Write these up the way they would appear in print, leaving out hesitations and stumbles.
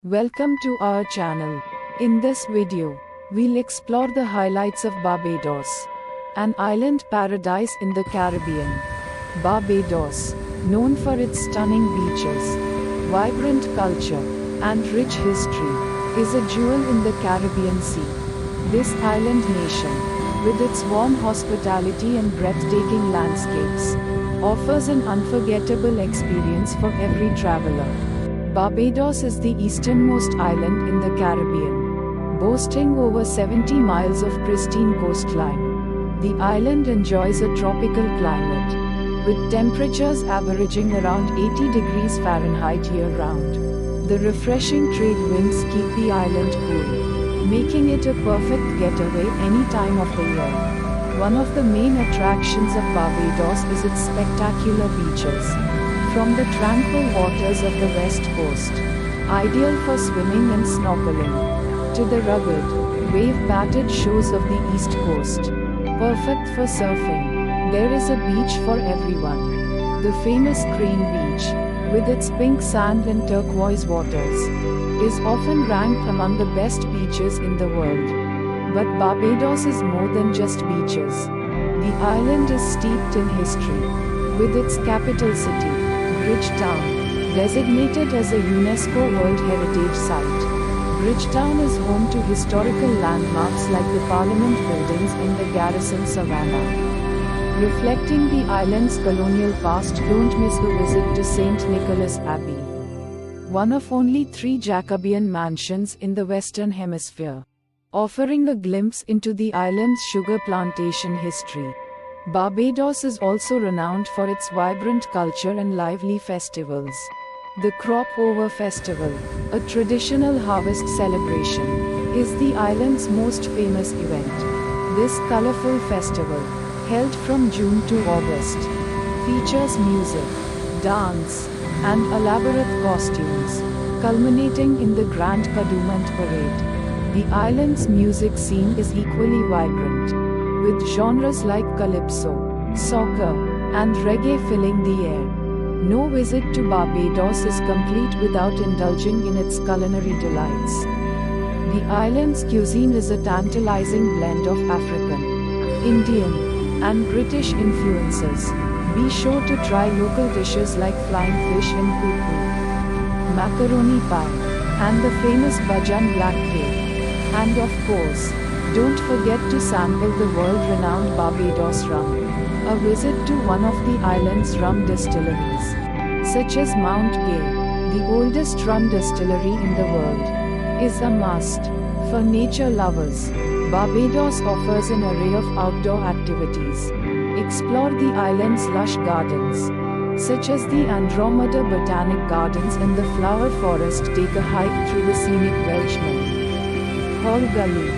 Welcome to our channel. In this video, we'll explore the highlights of Barbados, an island paradise in the Caribbean. Barbados, known for its stunning beaches, vibrant culture, and rich history, is a jewel in the Caribbean Sea. This island nation, with its warm hospitality and breathtaking landscapes, offers an unforgettable experience for every traveler. Barbados is the easternmost island in the Caribbean, boasting over 70 miles of pristine coastline. The island enjoys a tropical climate, with temperatures averaging around 80 degrees Fahrenheit year-round. The refreshing trade winds keep the island cool, making it a perfect getaway any time of the year. One of the main attractions of Barbados is its spectacular beaches. From the tranquil waters of the west coast, ideal for swimming and snorkeling, to the rugged, wave-battered shores of the east coast, perfect for surfing, there is a beach for everyone. The famous Crane Beach, with its pink sand and turquoise waters, is often ranked among the best beaches in the world. But Barbados is more than just beaches. The island is steeped in history, with its capital city, Bridgetown, designated as a UNESCO World Heritage Site. Bridgetown is home to historical landmarks like the Parliament buildings in the Garrison Savannah. Reflecting the island's colonial past, don't miss a visit to St. Nicholas Abbey, one of only 3 Jacobean mansions in the Western Hemisphere, offering a glimpse into the island's sugar plantation history. Barbados is also renowned for its vibrant culture and lively festivals. The Crop Over Festival, a traditional harvest celebration, is the island's most famous event. This colorful festival, held from June to August, features music, dance, and elaborate costumes, culminating in the Grand Kadooment Parade. The island's music scene is equally vibrant, with genres like calypso, soca, and reggae filling the air. No visit to Barbados is complete without indulging in its culinary delights. The island's cuisine is a tantalizing blend of African, Indian, and British influences. Be sure to try local dishes like flying fish and poo-poo, macaroni pie, and the famous Bajan black cake. And of course, don't forget to sample the world-renowned Barbados rum. A visit to one of the island's rum distilleries, such as Mount Gay, the oldest rum distillery in the world, is a must. For nature lovers, Barbados offers an array of outdoor activities. Explore the island's lush gardens, such as the Andromeda Botanic Gardens and the Flower Forest. Take a hike through the scenic Welshman Hall Gully,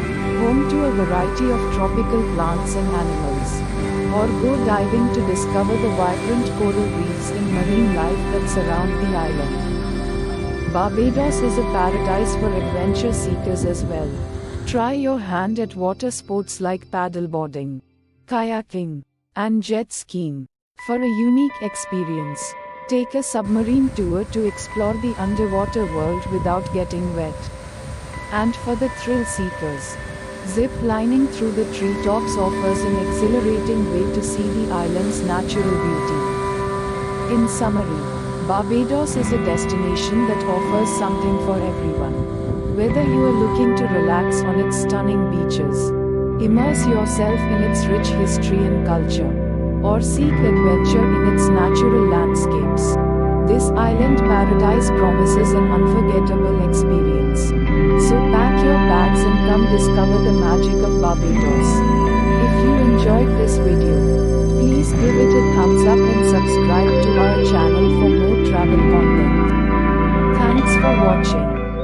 home to a variety of tropical plants and animals. Or go diving to discover the vibrant coral reefs and marine life that surround the island. Barbados is a paradise for adventure seekers as well. Try your hand at water sports like paddleboarding, kayaking, and jet skiing. For a unique experience, take a submarine tour to explore the underwater world without getting wet. And for the thrill seekers, zip lining through the treetops offers an exhilarating way to see the island's natural beauty. In summary, Barbados is a destination that offers something for everyone. Whether you are looking to relax on its stunning beaches, immerse yourself in its rich history and culture, or seek adventure in its natural landscapes, this island paradise promises an unforgettable experience. So pack your bags and come discover the magic of Barbados. If you enjoyed this video,